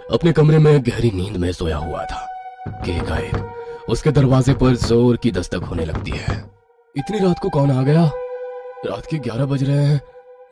अपने कमरे में गहरी नींद में सोया हुआ था कि एकाएक उसके दरवाजे पर जोर की दस्तक होने लगती है। इतनी रात को कौन आ गया? रात के 11 बज रहे हैं।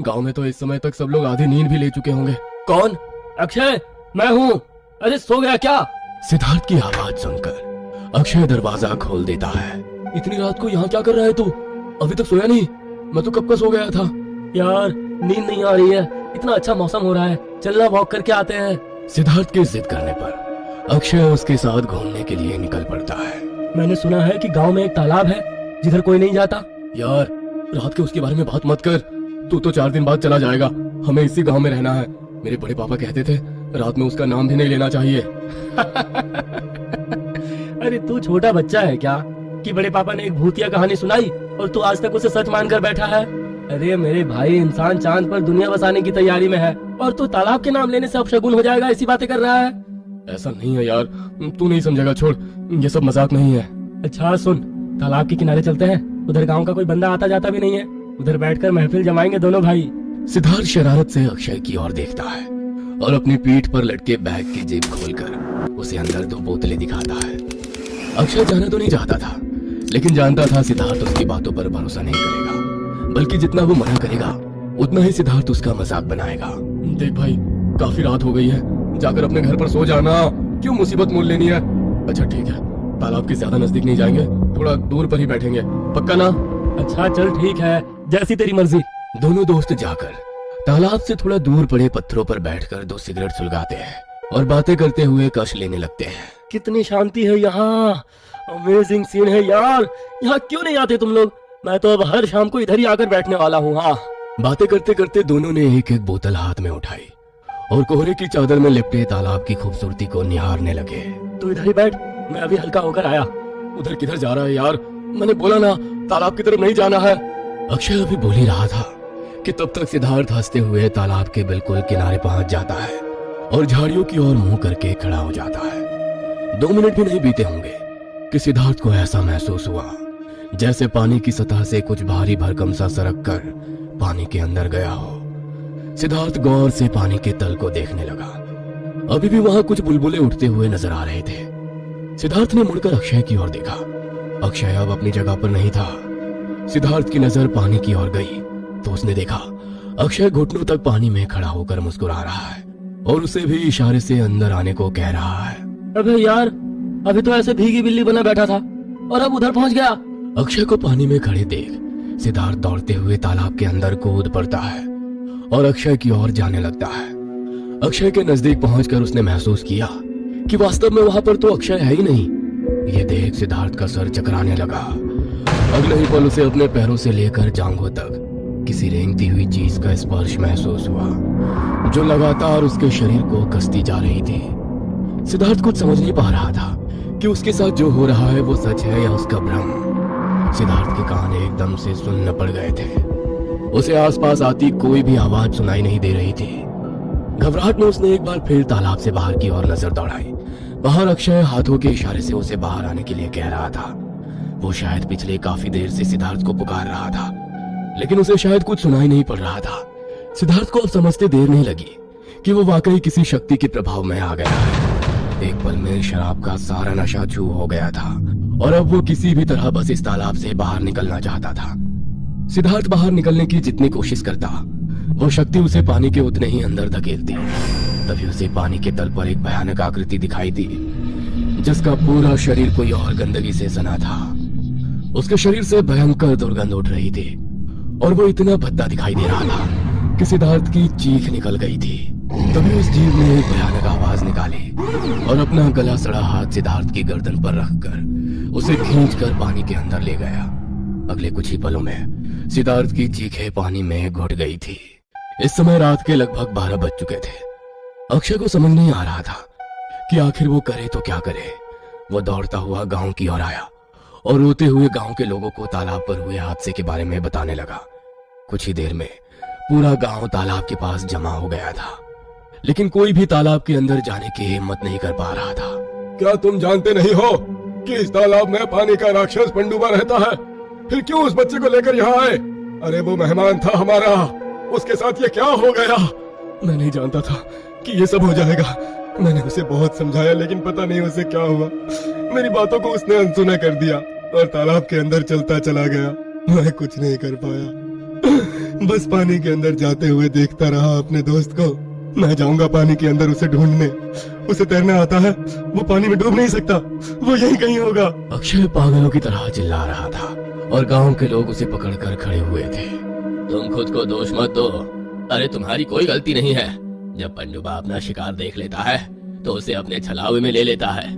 गांव में तो इस समय तक सब लोग आधी नींद भी ले चुके होंगे। कौन? अक्षय, मैं हूँ। अरे सो गया क्या? सिद्धार्थ की आवाज सुनकर अक्षय दरवाजा खोल देता है। इतनी रात को यहाँ क्या कर रहा है तू? अभी तक सोया नहीं? मैं तो कब का सो गया था। यार नींद नहीं आ रही है, इतना अच्छा मौसम हो रहा है, चलना वॉक करके आते हैं। सिद्धार्थ की जिद करने पर अक्षय उसके साथ घूमने के लिए निकल पड़ता है। मैंने सुना है कि गांव में एक तालाब है जिधर कोई नहीं जाता। यार रात के उसके बारे में बात मत कर। तू तो 4 दिन बाद चला जाएगा, हमें इसी गांव में रहना है। मेरे बड़े पापा कहते थे रात में उसका नाम भी नहीं लेना चाहिए। अरे तू छोटा बच्चा है क्या कि बड़े पापा ने एक भूतिया कहानी सुनाई और तू आज तक उसे सच मानकर बैठा है? अरे मेरे भाई, इंसान चांद पर दुनिया बसाने की तैयारी में है और तू तालाब के नाम लेने से अपशगुन हो जाएगा, ऐसी बातें कर रहा है। ऐसा नहीं है यार, तू नहीं समझेगा, छोड़, ये सब मजाक नहीं है। अच्छा सुन, तालाब के किनारे चलते हैं, उधर गांव का कोई बंदा आता जाता भी नहीं है, उधर बैठकर महफिल जमाएंगे दोनों भाई। सिद्धार्थ शरारत से अक्षय की ओर देखता है और अपनी पीठ पर लटके बैग की जेब खोलकर उसे अंदर 2 बोतलें दिखाता है। अक्षय जाना तो नहीं चाहता था, लेकिन जानता था सिद्धार्थ उसकी बातों पर भरोसा नहीं करेगा, बल्कि जितना वो मना करेगा उतना ही सिद्धार्थ उसका मजाक बनाएगा। देख भाई, काफी रात हो गई है, जाकर अपने घर पर सो जाना, क्यों मुसीबत मोल लेनी है? अच्छा ठीक है, तालाब के ज्यादा नजदीक नहीं जाएंगे, थोड़ा दूर पर ही बैठेंगे, पक्का ना? अच्छा चल ठीक है, जैसी तेरी मर्जी। दोनों दोस्त जाकर तालाब से थोड़ा दूर पड़े पत्थरों पर बैठकर 2 सिगरेट सुलगाते हैं और बातें करते हुए कश लेने लगते हैं। कितनी शांति है यहाँ, अमेजिंग सीन है यार, यहाँ क्यों नहीं आते तुम लोग? मैं तो अब हर शाम को इधर ही आकर बैठने वाला हूँ। हाँ। बातें करते करते दोनों ने एक एक बोतल हाथ में उठाई और कोहरे की चादर में लिपटे तालाब की खूबसूरती को निहारने लगे। तू इधर ही बैठ, मैं अभी हल्का होकर आया। उधर किधर जा रहा है यार? मैंने बोला ना, तालाब की तरफ नहीं जाना है। अक्षय अभी बोल ही रहा था कि तब तक सिद्धार्थ हंसते हुए तालाब के बिल्कुल किनारे पहुंच जाता है और झाड़ियों की ओर मुंह करके खड़ा हो जाता है। 2 मिनट भी नहीं बीते होंगे कि सिद्धार्थ को ऐसा महसूस हुआ जैसे पानी की सतह से कुछ भारी भरकम सा सरक कर पानी के अंदर गया हो। सिद्धार्थ गौर से पानी के तल को देखने लगा। अभी भी वहां कुछ बुलबुले उठते हुए नजर आ रहे थे। सिद्धार्थ ने मुड़कर अक्षय की ओर देखा। अक्षय अब अपनी जगह पर नहीं था। सिद्धार्थ की नजर पानी की ओर गई तो उसने देखा अक्षय घुटनों तक पानी में खड़ा होकर मुस्कुरा रहा है और उसे भी इशारे से अंदर आने को कह रहा है। अबे यार, अभी तो ऐसे भीगी बिल्ली बना बैठा था और अब उधर पहुंच गया। अक्षय को पानी में खड़े देख सिद्धार्थ दौड़ते हुए तालाब के अंदर कूद पड़ता है और अक्षय की ओर जाने लगता है। अक्षय के नजदीक पहुंचकर उसने महसूस किया कि वास्तव में वहां पर तो अक्षय है ही नहीं। ये देख सिद्धार्थ का सर चकराने लगा। अगले ही पल उसे अपने पैरों से लेकर जांघों तक किसी रेंगती हुई चीज का स्पर्श महसूस हुआ जो लगातार उसके शरीर को कसती जा रही थी। सिद्धार्थ कुछ समझ नहीं पा रहा था कि उसके साथ जो हो रहा है वो सच है या उसका भ्रम। सिद्धार्थ के कान एकदम से सुन्न पड़ गए थे। उसे आसपास आती कोई भी आवाज सुनाई नहीं दे रही थी। घबराहट में उसने एक बार फिर तालाब से बाहर की ओर नजर दौड़ाई। बाहर अक्षय हाथों के इशारे से उसे बाहर आने के लिए कह रहा था। वो शायद पिछले काफी देर से सिद्धार्थ को पुकार रहा था, लेकिन उसे शायद कुछ सुनाई नहीं पड़ रहा था। सिद्धार्थ को अब समझते देर नहीं लगी कि वो वाकई किसी शक्ति के प्रभाव में आ गया है। एक पल में शराब का सारा नशा छू हो गया था और अब वो किसी भी तरह बस इस तालाब से बाहर निकलना चाहता था। सिद्धार्थ बाहर निकलने की जितनी कोशिश करता, वो शक्ति उसे पानी के उतने ही अंदर धकेलती। तभी उसे पानी के तल पर एक भयानक आकृति दिखाई दी जिसका पूरा शरीर कोई और गंदगी से सना था। उसके शरीर से भयंकर दुर्गंध उठ रही थी और वो इतना भद्दा दिखाई दे रहा था कि सिद्धार्थ की चीख निकल गई थी। तभी उस जीव ने एक भयानक आवाज निकाली और अपना गला सड़ा हाथ सिद्धार्थ की गर्दन पर रखकर उसे खींचकर पानी के अंदर ले गया। अगले कुछ ही पलों में सिद्धार्थ की चीखें पानी में घुट गई थी। इस समय रात के लगभग 12 बज चुके थे। अक्षय को समझ नहीं आ रहा था कि आखिर वो करे तो क्या करे। वो दौड़ता हुआ गांव की ओर आया और रोते हुए गांव के लोगों को तालाब पर हुए हादसे के बारे में बताने लगा। कुछ ही देर में पूरा गांव तालाब के पास जमा हो गया था, लेकिन कोई भी तालाब के अंदर जाने की हिम्मत नहीं कर पा रहा था। क्या तुम जानते नहीं हो कि इस तालाब में पानी का राक्षस पंडुबा रहता है? फिर क्यों उस बच्चे को लेकर यहाँ आए? अरे वो मेहमान था हमारा, उसके साथ ये क्या हो गया? मैं नहीं जानता था कि ये सब हो जाएगा। मैंने उसे बहुत समझाया लेकिन पता नहीं उसे क्या हुआ। मेरी बातों को उसने अनसुना कर दिया और तालाब के अंदर चलता चला गया। मैं कुछ नहीं कर पाया, बस पानी के अंदर जाते हुए देखता रहा अपने दोस्त को। मैं जाऊंगा पानी के अंदर उसे ढूंढने। उसे तैरना आता है, वो पानी में डूब नहीं सकता, वो यहीं कहीं होगा। अक्षय पागलों की तरह चिल्ला रहा था और गांव के लोग उसे पकड़कर खड़े हुए थे। तुम खुद को दोष मत दो, अरे तुम्हारी कोई गलती नहीं है। जब पंडुबा अपना शिकार देख लेता है तो उसे अपने छलावे में ले लेता है।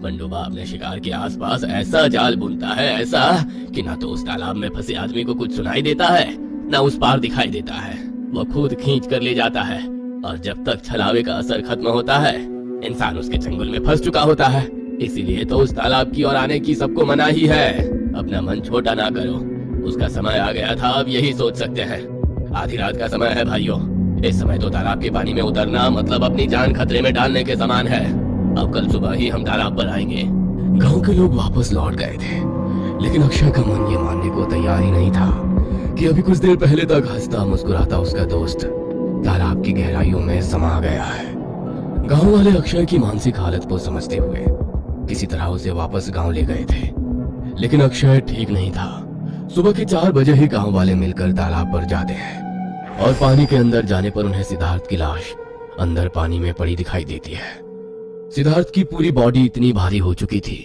पंडुबा अपने शिकार के आसपास ऐसा जाल बुनता है, ऐसा कि ना तो उस तालाब में फंसे आदमी को कुछ सुनाई देता है, ना उस पार दिखाई देता है। वो खुद खींच कर ले जाता है और जब तक छलावे का असर खत्म होता है इंसान उसके चंगुल में फंस चुका होता है। इसीलिए तो उस तालाब की ओर आने की सबको मनाही है। अपना मन छोटा ना करो, उसका समय आ गया था, अब यही सोच सकते हैं। आधी रात का समय है भाइयों, इस समय तो तालाब के पानी में उतरना मतलब अपनी जान खतरे में डालने के समान है। अब कल सुबह ही हम तालाब पर आएंगे। गांव के लोग वापस लौट गए थे, लेकिन अक्षय का मन ये मानने को तैयार ही नहीं था कि अभी कुछ देर पहले तक हंसता मुस्कुराता उसका दोस्त तालाब की गहराइयों में समा गया है। गांव वाले अक्षय की मानसिक हालत को समझते हुए किसी तरह उसे वापस गांव ले गए थे, लेकिन अक्षय ठीक नहीं था। सुबह के 4 बजे ही गांव वाले मिलकर तालाब पर जाते हैं और पानी के अंदर जाने पर उन्हें सिद्धार्थ की लाश अंदर पानी में पड़ी दिखाई देती है। सिद्धार्थ की पूरी बॉडी इतनी भारी हो चुकी थी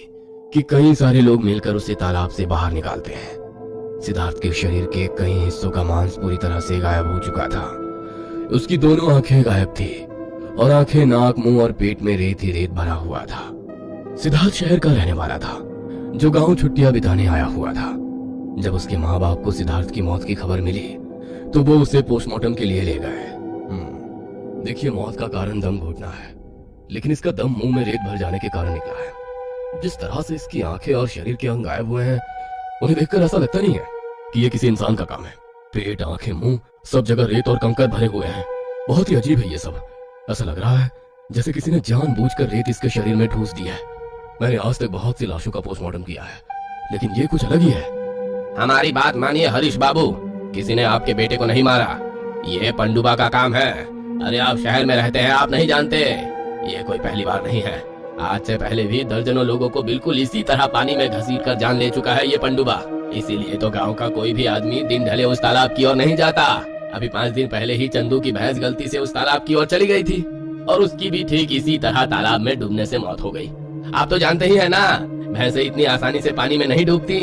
कि कई सारे लोग मिलकर उसे तालाब से बाहर निकालते हैं। सिद्धार्थ के शरीर के कई हिस्सों का मांस पूरी तरह से गायब हो चुका था। उसकी दोनों आंखें गायब थी और आंखें, नाक, मुंह और पेट में रेत ही रेत भरा हुआ था। सिद्धार्थ शहर का रहने वाला था जो गांव छुट्टियां बिताने आया हुआ था। जब उसके माँ बाप को सिद्धार्थ की मौत की खबर मिली तो वो उसे पोस्टमार्टम के लिए ले गए। देखिए, मौत का कारण दम घुटना है, लेकिन इसका दम मुंह में रेत भर जाने के कारण निकला है। जिस तरह से इसकी आंखें और शरीर के अंग गायब हुए हैं, उन्हें देखकर ऐसा लगता नहीं है कि ये किसी इंसान का काम है। पेट, आंखें, मुंह, सब जगह रेत और कंकड़ भरे हुए हैं। बहुत ही अजीब है ये सब। ऐसा लग रहा है जैसे किसी ने जानबूझकर रेत इसके शरीर में ठूस दी है। मैंने आज तक बहुत सी लाशों का पोस्टमार्टम किया है, लेकिन ये कुछ अलग ही है। हमारी बात मानिए हरीश बाबू, किसी ने आपके बेटे को नहीं मारा, ये पंडुबा का काम है। अरे आप शहर में रहते हैं, आप नहीं जानते, ये कोई पहली बार नहीं है। आज से पहले भी दर्जनों लोगों को बिल्कुल इसी तरह पानी में घसीट कर जान ले चुका है ये पंडुबा। इसीलिए तो गांव का कोई भी आदमी दिन ढले उस तालाब की ओर नहीं जाता। अभी 5 दिन पहले ही चंदू की भैंस गलती से उस तालाब की ओर चली गई थी और उसकी भी ठीक इसी तरह तालाब में डूबने से मौत हो गई। आप तो जानते ही है ना, भैंसें इतनी आसानी से पानी में नहीं डूबती,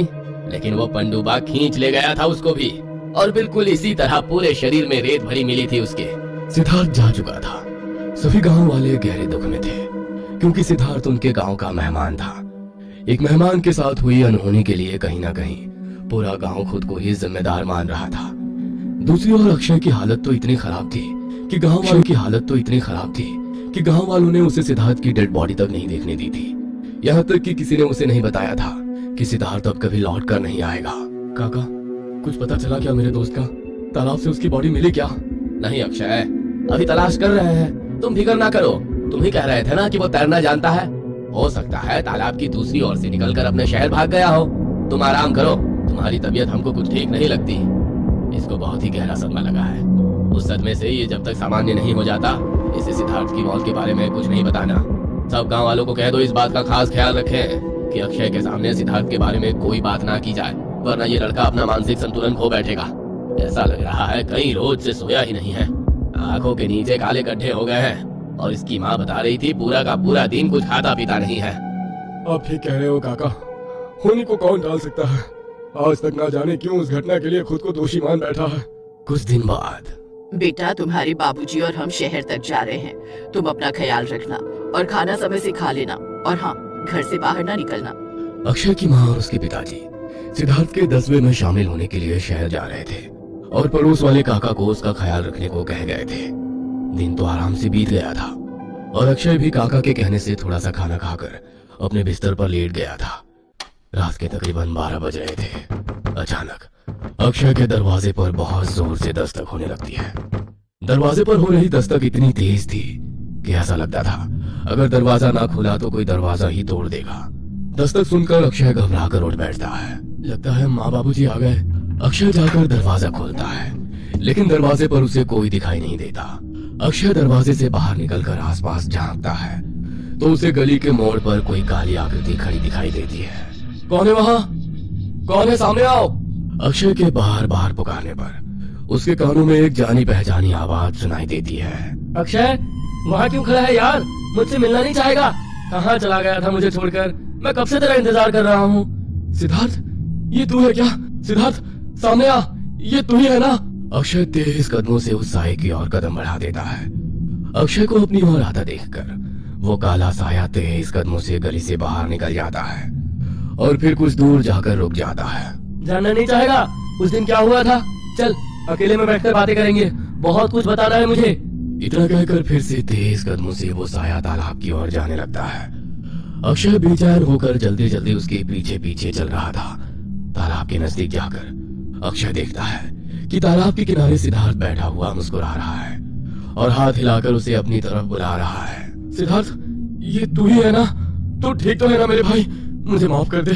लेकिन वो पंडुबा खींच ले गया था उसको भी, और बिल्कुल इसी तरह पूरे शरीर में रेत भरी मिली थी उसके। सिद्धार्थ जा चुका था। सभी गांव वाले गहरे दुख में थे, क्योंकि सिद्धार्थ उनके गांव का मेहमान था। एक मेहमान के साथ हुई अनहोनी के लिए कहीं ना कहीं पूरा गांव खुद को ही जिम्मेदार मान रहा था। दूसरी ओर अक्षय की हालत तो इतनी खराब थी कि गांव वालों ने उसे सिद्धार्थ की डेड बॉडी तक नहीं देखने दी थी। यहाँ तक कि किसी ने उसे नहीं बताया था कि सिद्धार्थ अब कभी लौट कर नहीं आएगा। काका, कुछ पता चला क्या मेरे दोस्त का? तालाब से उसकी बॉडी मिली क्या? नहीं अक्षय, अभी तलाश कर रहे हैं, तुम फिक्र ना करो। तुम ही कह रहे थे ना कि वो तैरना जानता है। हो सकता है तालाब की दूसरी ओर से निकलकर अपने शहर भाग गया हो। तुम आराम करो, तुम्हारी तबीयत हमको कुछ ठीक नहीं लगती। इसको बहुत ही गहरा सदमा लगा है। उस सदमे से ये जब तक सामान्य नहीं हो जाता, इसे सिद्धार्थ की मौत के बारे में कुछ नहीं बताना। सब गांव वालों को कह दो इस बात का खास ख्याल रखें कि अक्षय के सामने सिद्धार्थ के बारे में कोई बात ना की जाए, वरना ये लड़का अपना मानसिक संतुलन खो बैठेगा। ऐसा लग रहा है कई रोज से सोया ही नहीं है। आंखों के नीचे काले गड्ढे हो गए हैं और इसकी माँ बता रही थी पूरा का पूरा दिन कुछ खाता पीता नहीं है। आप ठीक कह रहे हो काका, होने को कौन टाल सकता है। आज तक ना जाने क्यों उस घटना के लिए खुद को दोषी मान बैठा है। कुछ दिन बाद, बेटा, तुम्हारे बाबूजी और हम शहर तक जा रहे हैं। तुम अपना ख्याल रखना और खाना समय से खा लेना, और हाँ, घर से बाहर ना निकलना। अक्षय की माँ और उसके पिताजी सिद्धार्थ के 10वें में शामिल होने के लिए शहर जा रहे थे और पड़ोस वाले काका को उसका ख्याल रखने को कह गए थे। दिन तो आराम से बीत गया था और अक्षय भी काका के कहने से थोड़ा सा खाना खाकर अपने बिस्तर पर लेट गया था। रात के तकरीबन 12 बज रहे थे। अचानक अक्षय के दरवाजे पर बहुत जोर से दस्तक होने लगती है। दरवाजे पर हो रही दस्तक इतनी तेज थी कि ऐसा लगता था अगर दरवाजा ना खुला तो कोई दरवाजा ही तोड़ देगा। दस्तक सुनकर अक्षय घबरा कर उठ बैठता है। लगता है माँ बाबूजी आ गए। अक्षय जाकर दरवाजा खोलता है, लेकिन दरवाजे पर उसे कोई दिखाई नहीं देता। अक्षय दरवाजे से बाहर निकलकर आसपास झांकता है तो उसे गली के मोड़ पर कोई काली आकृति खड़ी दिखाई देती है। कौन है वहां? कौन है? सामने आओ। अक्षय के बाहर बाहर पुकारने पर उसके कानों में एक जानी पहचानी आवाज सुनाई देती है। अक्षय, वहाँ क्यों खड़ा है यार? मुझसे मिलना नहीं चाहेगा? कहाँ चला गया था मुझे छोड़कर? मैं कब से तेरा इंतजार कर रहा हूँ। सिद्धार्थ, ये तू है क्या? सिद्धार्थ, सामने आ, ये तू ही है ना? अक्षय तेज कदमों से उस साए की ओर कदम बढ़ा देता है। अक्षय को अपनी ओर आता देखकर वो काला साया तेज कदमों से गली से बाहर निकल जाता है और फिर कुछ दूर जाकर रुक जाता है। जानना नहीं चाहेगा उस दिन क्या हुआ था? चल अकेले में बैठकर बातें करेंगे, बहुत कुछ बताना है मुझे। इतना कहकर फिर से तेज कदमों से वो साया तालाब की ओर जाने लगता है। अक्षय बेचैन होकर जल्दी जल्दी उसके पीछे पीछे चल रहा था। तालाब के नजदीक जाकर अक्षय देखता है कि तालाब के किनारे सिद्धार्थ बैठा हुआ मुस्कुरा रहा है और हाथ हिलाकर उसे अपनी तरफ बुला रहा है। सिद्धार्थ, ये तू ही है ना? तू ठीक तो है ना मेरे भाई? मुझे माफ कर दे,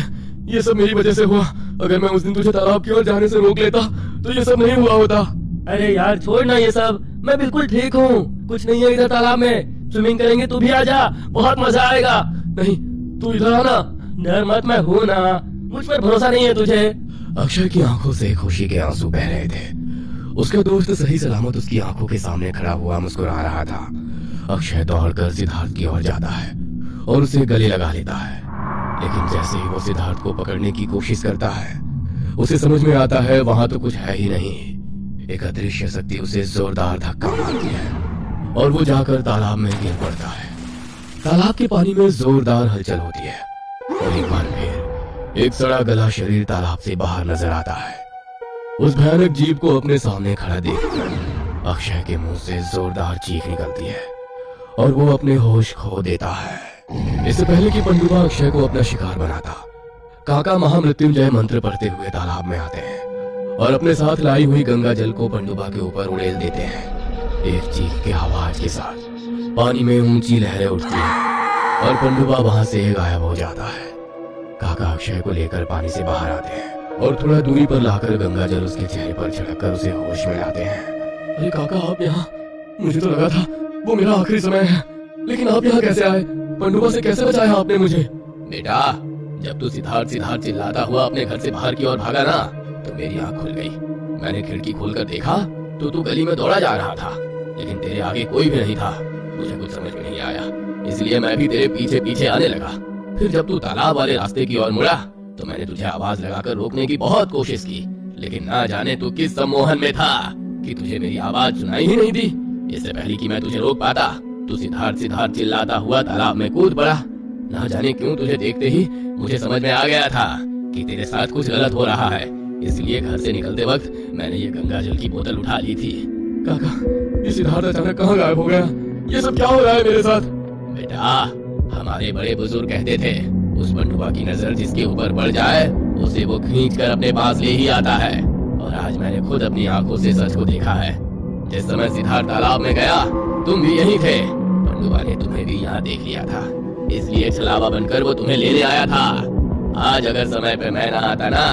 ये सब मेरी वजह से हुआ। अगर मैं उस दिन तुझे तालाब की ओर जाने से रोक लेता तो ये सब नहीं हुआ होता। अरे यार छोड़ ना ये सब, मैं बिल्कुल ठीक हूँ, कुछ नहीं है इधर तालाब में। स्विमिंग करेंगे, तू भी आजा, बहुत मजा आएगा। नहीं, तू इधर आना। डर मत, मैं हूँ ना, मुझ पर भरोसा नहीं है तुझे? अक्षय की आंखों से खुशी के आंसू बह रहे थे। उसका दोस्त सही सलामत उसकी आंखों के सामने खड़ा हुआ मुस्कुरा रहा था। अक्षय दौड़कर सिद्धार्थ की ओर जाता है और उसे गले लगा लेता है, लेकिन जैसे ही वो सिद्धार्थ को पकड़ने की कोशिश करता है उसे समझ में आता है वहां तो कुछ है ही नहीं। एक अदृश्य शक्ति उसे जोरदार धक्का मारती है और वो जाकर तालाब में गिर पड़ता है। तालाब के पानी में जोरदार हलचल होती है और एक बार फिर एक सड़ा गला शरीर तालाब से बाहर नजर आता है। उस भयानक जीव को अपने सामने खड़ा देखकर अक्षय के मुंह से जोरदार चीख निकलती है और वो अपने होश खो देता है। इससे पहले कि पंडुबा अक्षय को अपना शिकार बनाता, काका महामृत्युंजय मंत्र पढ़ते हुए तालाब में आते हैं और अपने साथ लाई हुई गंगा जल को पंडुबा के ऊपर उड़ेल देते हैं। एक चीख की आवाज के साथ पानी में ऊंची लहरें उठती हैं और पंडुबा वहां से गायब हो जाता है। काका अक्षय को लेकर पानी से बाहर आते हैं और थोड़ा दूरी पर लाकर गंगा जल उसके चेहरे पर छिड़ककर उसे होश में लाते हैं। अरे काका, आप यहाँ? मुझे तो लगा था वो मेरा आखिरी समय है, लेकिन आप यहाँ कैसे आए? पंडुबा से कैसे बचाया आपने मुझे? बेटा, जब तू सिद्धार्थ सिद्धार्थ चिल्लाता हुआ अपने घर से बाहर की ओर भागा ना, तो मेरी आंख खुल गई। मैंने खिड़की खोलकर देखा तो तू गली में दौड़ा जा रहा था, लेकिन तेरे आगे कोई भी नहीं था। मुझे कुछ समझ में नहीं आया, इसलिए मैं भी तेरे पीछे पीछे आने लगा। फिर जब तू तालाब वाले रास्ते की ओर मुड़ा तो मैंने तुझे आवाज लगाकर रोकने की बहुत कोशिश की, लेकिन ना जाने तू किस सम्मोहन में था कि तुझे मेरी आवाज सुनाई ही नहीं दी। इससे पहले कि मैं तुझे रोक पाता तू सिद्धार्थ सिद्धार्थ चिल्लाता हुआ तालाब में कूद पड़ा। ना जाने क्यों तुझे देखते ही मुझे समझ में आ गया था कि तेरे साथ कुछ गलत हो रहा है, इसलिए घर से निकलते वक्त मैंने ये गंगा जल की बोतल उठा ली थी। काका, ये सिद्धार्थ अचानक कहाँ गायब हो गया? ये सब क्या हो रहा है मेरे साथ? बेटा, हमारे बड़े बुजुर्ग कहते थे उस पंडुबा की नजर जिसके ऊपर पड़ जाए उसे वो खींच कर अपने पास ले ही आता है। और आज मैंने खुद अपनी आंखों से सच को देखा है। जिस समय सिद्धार्थ तालाब में गया तुम भी यहीं थे। पंडुबा ने तुम्हें भी यहाँ देख लिया था, इसलिए छलावा बनकर वो तुम्हें लेने आया था। आज अगर समय पे मैं ना आता ना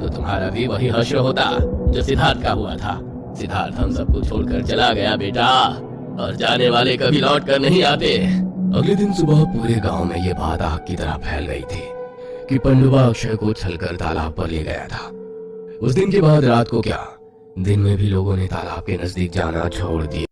तो तुम्हारा भी वही हश्र होता जो सिद्धार्थ का हुआ था। सिद्धार्थ हम सबको छोड़कर चला गया बेटा, और जाने वाले कभी लौट कर नहीं आते। अगले दिन सुबह पूरे गांव में ये बात आग की तरह फैल गई थी कि पंडुबा अक्षय को छलकर तालाब पर ले गया था। उस दिन के बाद रात को क्या, दिन में भी लोगों ने तालाब के नजदीक जाना छोड़ दिया।